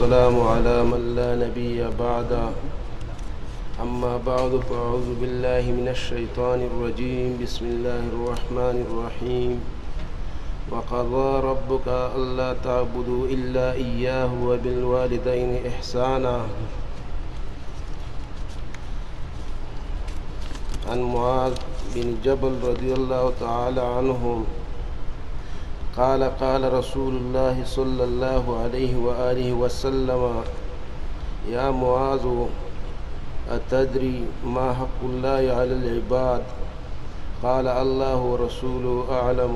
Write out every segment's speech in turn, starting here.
والسلام على من لا نبي بعد. أما بعد فأعوذ بالله من الشيطان الرجيم. بسم الله الرحمن الرحيم. وقضى ربك ألا تعبدوا إلا إياه وبالوالدين إحسانا. عن معاذ بن جبل رضي الله تعالى عنه قال قال رسول الله صلى الله عليه وآله وسلم: يا معاذ أتدري ما حق الله على العباد؟ قال الله ورسوله أعلم.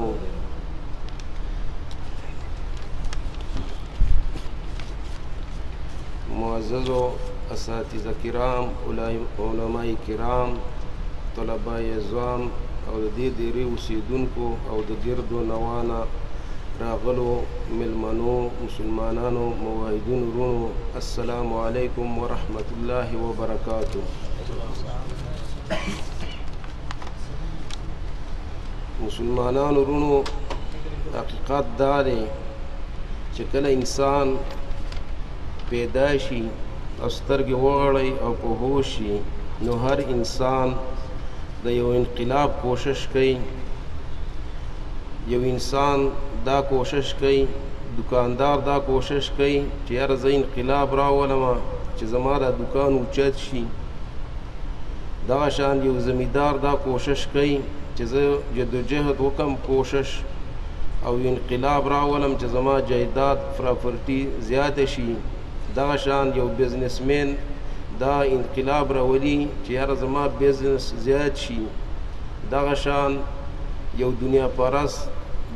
معزز اساتذه کرام، علماء کرام، طلباء عظام او د دې ډېرې اوسیدونکو او د ګردو نوانه راغلو ملمنو مسلمانانو موحدینو ورونو، السلام علیکم ورحمت الله وبرکاتہ. مسلمانانو ورونو، حقیقت دا دی چې کله انسان پیدا شي او سترګې وغړی او په هوښ شي، نو هر انسان د یو انقلاب کوشش کوي. یو انسان دا کوشش کوي، دکاندار دا کوشش کوي چې یاره زه انقلاب راولمه چې زما دا دکان اوچت شي. دغه شان یو زمیندار دا کوشش کوي چې زه جدوجهد وکم، کوشش او انقلاب راولم چې زما جایداد پراپرټي زیاته شي. دغه شان یو بزنسمین دا انقلاب راولي چې یاره زما بزنس زیات شي. دغه شان یو دنیا پرست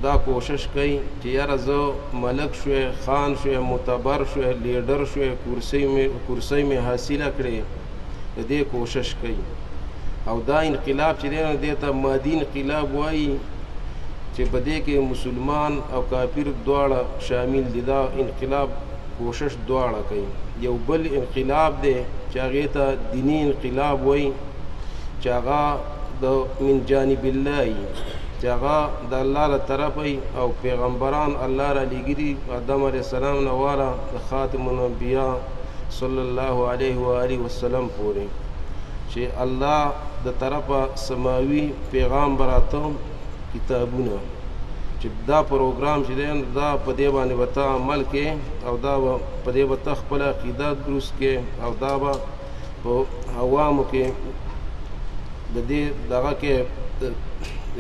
دا کوشش کوي چې یاره زه ملک شوی، خان شوی، معتبر شوی، لیډر شوی، کرسۍ مې حاصله کړې، د دې کوشش کوي. او دا انقلاب چې دی نو دې ته مادي انقلاب وایي چې په دې کې مسلمان او کافر دواړه شامل دي. دا انقلاب کوشش دواړه کوي. یو بل انقلاب دی چې هغې ته دیني انقلاب وایي، چې هغه د من جانب الله وي، چې هغه د الله له طرفه او پیغمبران الله را لیږلي آدم علیه السلام نه واله د خاتم الانبیا صلی الله علیه و آله وسلم پورې، چې الله د طرفه سماوي پیغام به راته کتابونه، چې دا پروګرام چې دی دا په دې باندې به ته عمل کې، او دا به په دې به ته خپله عقیده دروست کې، او دا به په عوامو کې د دې دغه کې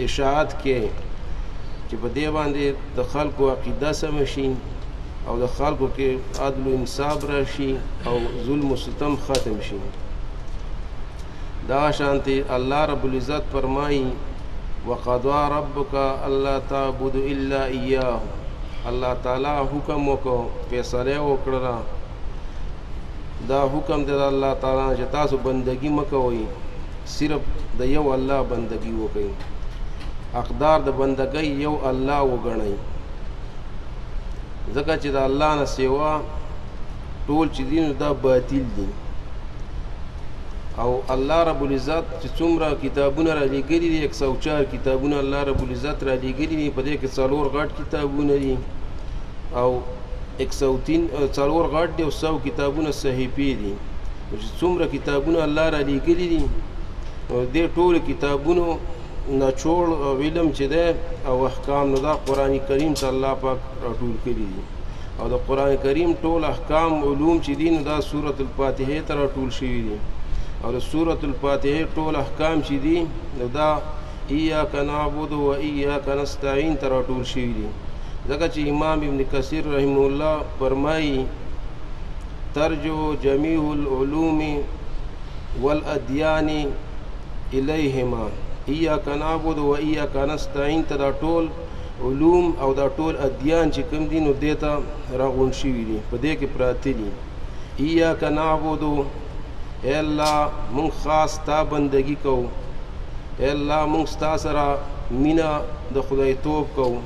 اشاعت کې، چې په دې باندې د خلکو عقیده سمه شي او د خلکو کې عدل و انصاف راشي او ظلم و ستم ختم شي. دغه شانتې الله رب العزت فرمایي: وقضى ربك الا تعبدوا الا اياه. الله تعالی حکم وکړو، فیصله وکړه، دا حکم دی د الله تعالی چې تاسو بندگی مکوئ، صرف د یو الله بندگی وکئ، حقدار د بندګۍ یو الله وګڼئ، ځکه چې د الله نه سوا ټول چې دي نو دا باطل دي. او الله رب العزت چې څومره کتابونه را لیږلي دي، 104 کتابونه الله رب العزت را لیږلي دي، په دې کې 4 غټ کتابونه دي او 104 غټ دي او 100 کتابونه صحیفې دي. چې څومره کتابونه الله را لیږلي دي، دې ټولو کتابونو نچوړ علم چې دی او احکام، نو دا قرآن کریم ته الله پاک راټول کړي دي. او د قرآن کریم ټول احکام علوم چې دي نو دا سورة الفاتحې ته راټول شوي دي. او د سورة الفاتحې ټول احکام چې دي نو دا ایاک نعبد و ایاک نستعین ته راټول شوي دي. ځکه چې امام ابن کثیر رحمه الله فرمایي: ترجو جمیع العلوم والادیان الیهما. ایاک نعبد و ایاک نستعین ته دا ټول علوم او دا ټول ادیان چې کوم دي نو دې ته راغونډ شوي دي، په دې کې پراته دي. ایاک نعبد، اے الله مونږ خاص تا بندگی کوو، اے الله مونږ ستا سره مینه د خدایتوب کوو،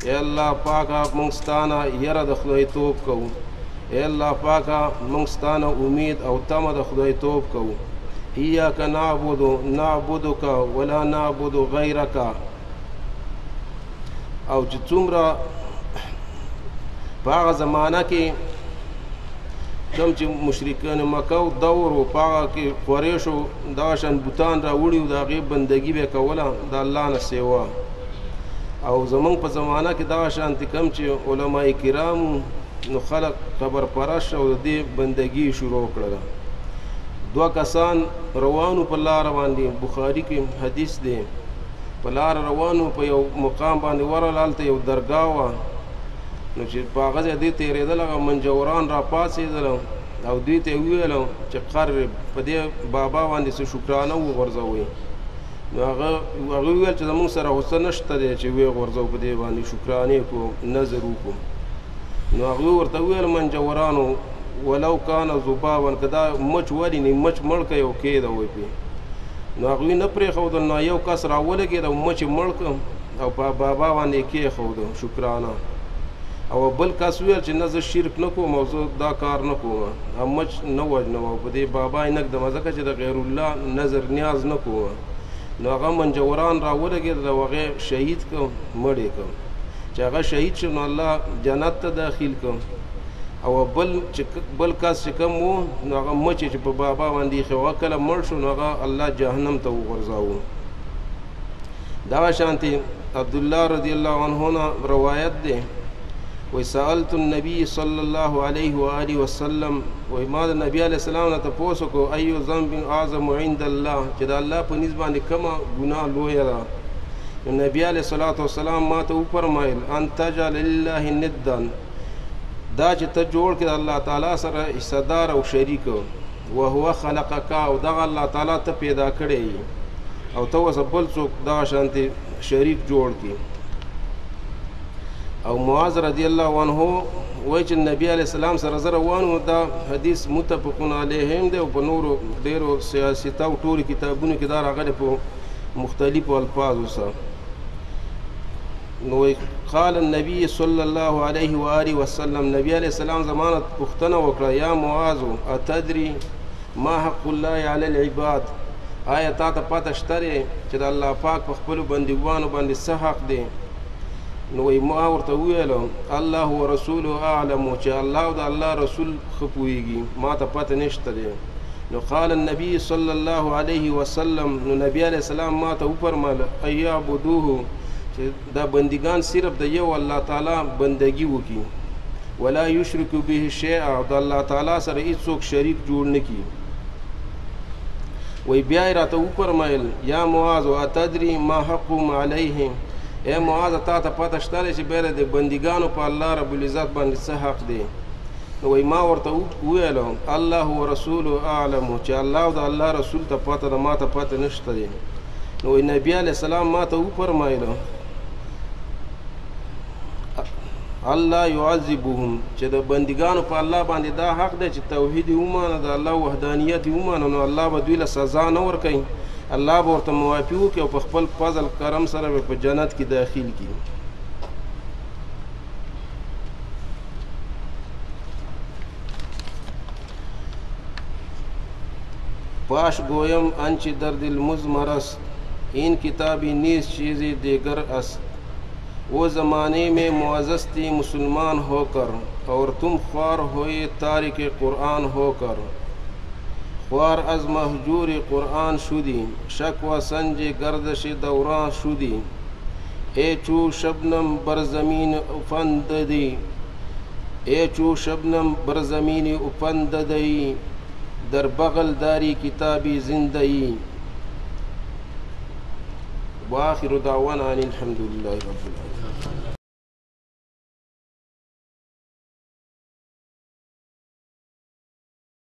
اے الله پاکه مونږ ستا نه یره د خدایتوب کوو، اے الله پاکه مونږ ستا نه امید او تمه د خدایتوب کوو. ایاک نعبد نعبدک ولا نعبد غیرک. او چې څومره په هغه زمانه کې کوم چې مشرکان مکه او دور و په هغه کې قریشو دغه شان بوتان راوړي و د هغې بندګي به یې کوله د الله نه سیوا. او زمونږ په زمانه کې دغه شانتې کوم چې علما کرامو نو خلق خبر پرست او د دې بندګي شروع کړله. 2 کسان روانو په لاره باندې، بخاري کې حدیث دی، په لاره روانو په یو مقام باندې ورغلل، هلته یو درګاه وه. نو چې په هغه ځای دوی تېرېدل، هغه منجوران را پاڅېدل او دوی ته یې وویل چې قر په دې بابا باندې څه شکرانه وغورځوئ. نو هغه وویل چې زمونږ سره خو څه نشته دی چې ویې غورځو په دې باندې شکرانې کړو، نظر وکړو. نو هغوی ورته وویل منجورانو ولو کان ذبابا، که دا مچ ولینې مچ مړ کړئ او کېږدوئ پرې. نو هغوی نه پرېښودل. نو یو کس راولګېد او مچ یې مړ کړ او په بابا باندې یې کېښود شکرانه. او بل کس ویل چې نه زه شرک نه کوم او زه دا کار نه کوم، هم مچ نه وژنم او په دې بابا یې نه ږدم ځکه چې د غیر الله نظر نیاز نه کوم. نو هغه منجوران راولګېدل او هغې شهید کړم، مړ یې کړم. چې هغه شهید شو نو الله جنت ته داخل کړم. او بل کس چې کوم و نو هغه مچ چې په بابا باندې ایښی و، هغه کله مړ شو نو هغه الله جهنم ته وغورځاوه. دغه شانتې عبدالله رضی الله عنه نه روایت دی، وی سألت النبی صلی الله علیه و آله وسلم، وی ما د نبی علیه السلام نه تپوس وکړو ایو ذنب اعظم عند الله، چې د الله په نزد باندې کومه ګناه لویه ده. نو نبی علیه الصلاة والسلام ما ته وفرمایل ان تجعل لله ندا، دا چې ته جوړ کړې د الله تعالی سره حصهدار او شریک، وهو خلقک، او دغه الله تعالی ته پیدا کړی او ته اوس بل څوک دغه شانتې شریک جوړ کړي. او معاذ رضی الله عنه وایي چې نبی علیه السلام سره زه روان وم. دا حدیث متفقون علیه هم دی او په نورو ډېرو سیاسته او ټولو کتابونو کې دا راغلی په مختلفو الفاظو سره. نو قال النبي صلی الله علیه و آله وسلم، نبی علیه السلام زمانه پوښتنه وکړه یا معاذ اتدري ما حق الله علی العباد، آیا تا ته پته شته دی چې د الله پاک په خپلو بندګانو باندې څه حق دی؟ نو ما ورته وویل الله ورسوله اعلم، چې الله او د الله رسول ښه پوهېږي، ما ته پته نشته دی. نو قال النبي صلی الله علیه وسلم، نو نبی علیه السلام ما ته وفرمایل ان یعبدوه، چې دا بندګان صرف د یو الله تعالی بندګي وکړي، ولا یشرکو به شیئا، او د الله تعالی سره هېڅوک شریک جوړ نه کړي. وی بیا یې راته وفرمایل یا معاذ اتدري ما حقهم علیهم، اے معاذ تا ته پته شته دی چې بیا د بندګانو په الله رب العزت باندې څه حق دی؟ نو وی ما ورته وویل الله ورسوله اعلم، چې الله او د الله رسول ته پته ده، ما ته پته نشته دی. نو وی نبی علیه السلام ما ته وفرمایل الله يعذبهم، چې د بندګانو په الله باندې دا حق دی چې توحید یې ومانه، د الله وحدانیت یې ومانه، نو الله به دوی له سزا نه ورکوي، الله به ورته معافي وکړي او په خپل فضل کرم سره به په جنت کې داخل کړي. پاش گویم انچ در دل مضمر است، این کتابی نیز چیزی دیگر است. وہ زمانے میں معزز تھی مسلمان ہو کر، اور تم خوار ہوئے تارک قرآن ہو کر. خوار از مهجور قرآن شدی، شک و سنج گردش دوران شدی. ای چو شبنم بر زمین افنددی، ای چو شبنم بر زمین افنددی، در بغل داری کتابی زندگی. وآخر دعوانا الحمد لله رب العالمين.